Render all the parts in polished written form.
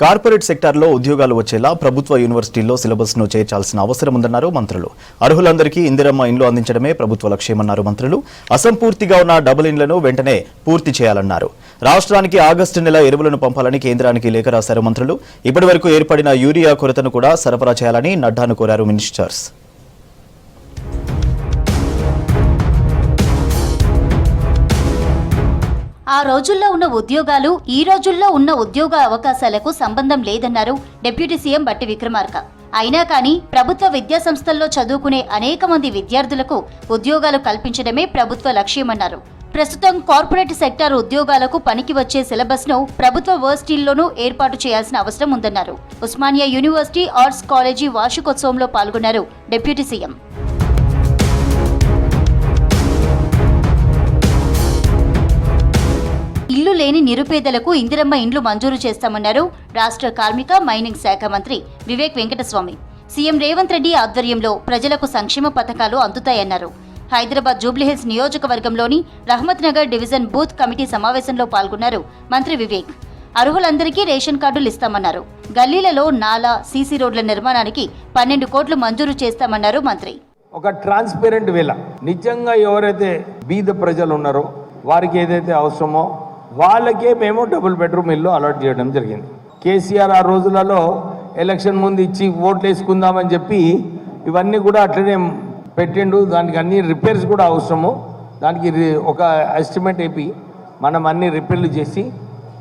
Corporate సెక్టార్లో ఉద్యోగాలు వచ్చేలా ప్రభుత్వ యూనివర్సిటీల్లో సిలబస్ను చేర్చాల్సిన అవసరం ఉందన్నారు మంత్రులు. అర్హులందరికీ ఇందిరమ్మ ఇండ్లు అందించడమే ప్రభుత్వ లక్ష్యమన్నారు మంత్రులు. అసంపూర్తిగా ఉన్న డబుల్ ఇండ్లను వెంటనే పూర్తి చేయాలన్నారు. రాష్ట్రానికి ఆగస్టు నెల ఎరువులను పంపాలని కేంద్రానికి లేఖ రాశారు మంత్రులు. ఇప్పటివరకు ఏర్పడిన యూరియా కొరతను కూడా సరఫరా చేయాలని నడ్డాను కోరారు మినిస్టర్స్. ఆ రోజుల్లో ఉన్న ఉద్యోగాలు ఈ రోజుల్లో ఉన్న ఉద్యోగ అవకాశాలకు సంబంధం లేదన్నారు డిప్యూటీ సీఎం బట్టి విక్రమార్క. అయినా కానీ ప్రభుత్వ విద్యాసంస్థల్లో చదువుకునే అనేక మంది విద్యార్థులకు ఉద్యోగాలు కల్పించడమే ప్రభుత్వ లక్ష్యమన్నారు. ప్రస్తుతం కార్పొరేట్ సెక్టార్ ఉద్యోగాలకు పనికి వచ్చే సిలబస్ ను ప్రభుత్వ వర్సిటీల్లోనూ ఏర్పాటు చేయాల్సిన అవసరం ఉందన్నారు. ఉస్మానియా యూనివర్సిటీ ఆర్ట్స్ కాలేజీ వార్షికోత్సవంలో పాల్గొన్నారు డిప్యూటీ సీఎం. ఇల్లు లేని నిరుపేదలకు ఇందిరమ్మ ఇండ్లు మంజూరు చేస్తామన్నారు రాష్ట్ర కార్మిక మైనింగ్ శాఖ మంత్రి వివేక్ వెంకటస్వామి. సీఎం రేవంత్ రెడ్డి ఆధ్వర్యంలో ప్రజలకు సంక్షేమ పథకాలు అందుతాయన్నారు. హైదరాబాద్ జూబ్లీహిల్స్ నియోజకవర్గంలోని Rahmat Nagar division booth committee సమావేశంలో పాల్గొన్నారు మంత్రి వివేక్. అర్హులందరికీ రేషన్ కార్డులు ఇస్తామన్నారు. గల్లీలలో నాలా సీసీ రోడ్ల నిర్మాణానికి 12 కోట్లు మంజూరు చేస్తామన్నారు మంత్రి. ఒక ట్రాన్స్పరెంట్ వేళ నిజంగా ఎవరైతే బీద ప్రజలు ఉన్నారో వారికి ఏదైతే అవసరమో వాళ్ళకే మేము డబుల్ బెడ్రూమ్ ఇల్లు అలాట్ చేయడం జరిగింది. కేసీఆర్ ఆ రోజులలో ఎలక్షన్ ముందు ఇచ్చి ఓట్లు వేసుకుందామని చెప్పి ఇవన్నీ కూడా అట్లనే పెట్టిండు. దానికి అన్ని రిపేర్స్ కూడా అవసరము. దానికి ఒక ఎస్టిమేట్ అయిపోయి మనం అన్ని రిపేర్లు చేసి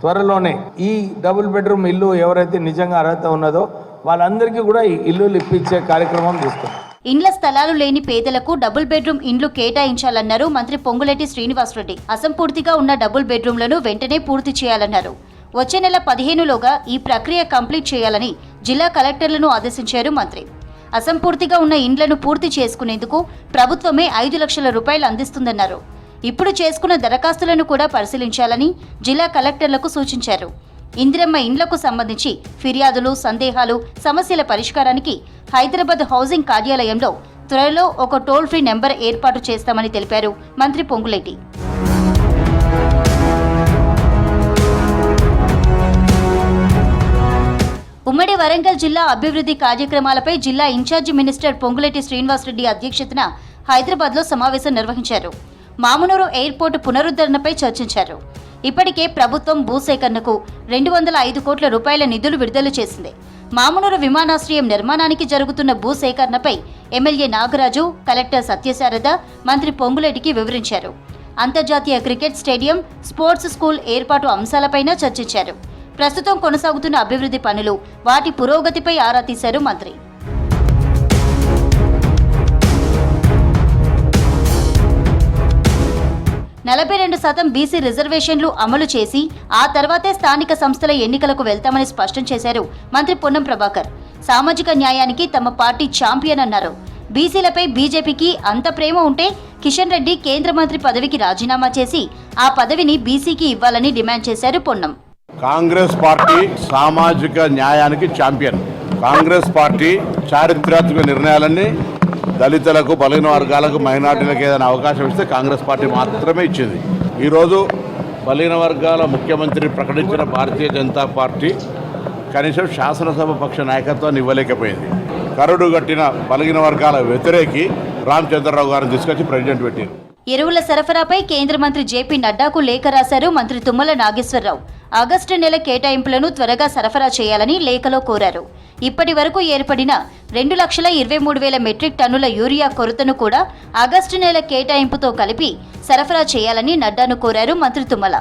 త్వరలోనే ఈ డబుల్ బెడ్రూమ్ ఇల్లు ఎవరైతే నిజంగా అర్హత ఉన్నదో వాళ్ళందరికీ కూడా ఇల్లులు ఇప్పించే కార్యక్రమం తీసుకుంటాం. ఇండ్ల స్థలాలు లేని పేదలకు డబుల్ బెడ్రూమ్ ఇండ్లు కేటాయించాలన్నారు మంత్రి పొంగులేటి శ్రీనివాసరెడ్డి. అసంపూర్తిగా ఉన్న డబుల్ బెడ్రూమ్లను వెంటనే పూర్తి చేయాలన్నారు. వచ్చే నెల 15లోగా ఈ ప్రక్రియ కంప్లీట్ చేయాలని జిల్లా కలెక్టర్లను ఆదేశించారు మంత్రి. అసంపూర్తిగా ఉన్న ఇండ్లను పూర్తి చేసుకునేందుకు ప్రభుత్వమే 5 లక్షల రూపాయలు అందిస్తుందన్నారు. ఇప్పుడు చేసుకున్న దరఖాస్తులను కూడా పరిశీలించాలని జిల్లా కలెక్టర్లకు సూచించారు. ఇందిరమ్మ ఇండ్లకు సంబంధించి ఫిర్యాదులు, సందేహాలు, సమస్యల పరిష్కారానికి హైదరాబాద్ హౌసింగ్ కార్యాలయంలో త్వరలో ఒక టోల్ ఫ్రీ నెంబర్ ఏర్పాటు చేస్తామని తెలిపారు మంత్రి పొంగులేటి. ఉమ్మడి వరంగల్ జిల్లా అభివృద్ధి కార్యక్రమాలపై జిల్లా ఇన్ఛార్జి మినిస్టర్ పొంగులేటి శ్రీనివాసరెడ్డి అధ్యక్షతన హైదరాబాద్లో సమావేశం నిర్వహించారు. మామునూరు ఎయిర్పోర్టు పునరుద్ధరణపై చర్చించారు. ఇప్పటికే ప్రభుత్వం భూసేకరణకు 205 కోట్ల రూపాయల నిధులు విడుదల చేసింది. మామునూరు విమానాశ్రయం నిర్మాణానికి జరుగుతున్న భూసేకరణపై ఎమ్మెల్యే నాగరాజు, కలెక్టర్ సత్యశారద మంత్రి పొంగులేటికి వివరించారు. అంతర్జాతీయ క్రికెట్ స్టేడియం, స్పోర్ట్స్ స్కూల్ ఏర్పాటు అంశాలపైన చర్చించారు. ప్రస్తుతం కొనసాగుతున్న అభివృద్ధి పనులు, వాటి పురోగతిపై ఆరా తీశారు మంత్రి. 42% బీసీ రిజర్వేషన్లు అమలు చేసి ఆ తర్వాతే స్థానిక సంస్థల ఎన్నికలకు వెళ్తామని స్పష్టం చేశారు మంత్రి పొన్నం ప్రభాకర్. సామాజిక న్యాయానికి తమ పార్టీ ఛాంపియన్ అన్నారు. బీసీలపై బీజేపీకి అంత ప్రేమ ఉంటే కిషన్ రెడ్డి కేంద్ర మంత్రి పదవికి రాజీనామా చేసి ఆ పదవిని బీసీకి ఇవ్వాలని డిమాండ్ చేశారు పొన్నం. కాంగ్రెస్ పార్టీ సామాజిక న్యాయానికి ఛాంపియన్. కాంగ్రెస్ పార్టీ చారిత్రాత్మక నిర్ణయాలన్నీ దళితులకు, బలహీన వర్గాలకు, మైనార్టీలకు ఏదైనా అవకాశం ఇస్తే కాంగ్రెస్ పార్టీ మాత్రమే ఇచ్చింది. ఈరోజు బలహీన వర్గాల ముఖ్యమంత్రి ప్రకటించిన భారతీయ జనతా పార్టీ కనీసం శాసనసభ పక్ష నాయకత్వాన్ని ఇవ్వలేకపోయింది. కరుడు గట్టిన బలహీన వర్గాల వ్యతిరేకి రామచంద్రరావు గారిని తీసుకొచ్చి ప్రెసిడెంట్ పెట్టారు. ఎరువుల సరఫరాపై కేంద్ర మంత్రి జేపీ నడ్డాకు లేఖ రాశారు మంత్రి తుమ్మల నాగేశ్వరరావు. ఆగస్టు నెల కేటాయింపులను త్వరగా సరఫరా చేయాలని లేఖలో కోరారు. ఇప్పటి వరకు ఏర్పడిన 2,23,000 మెట్రిక్ టన్నుల యూరియా కొరతను కూడా ఆగస్టు నెల కేటాయింపుతో కలిపి సరఫరా చేయాలని నడ్డాను కోరారు మంత్రి తుమ్మల.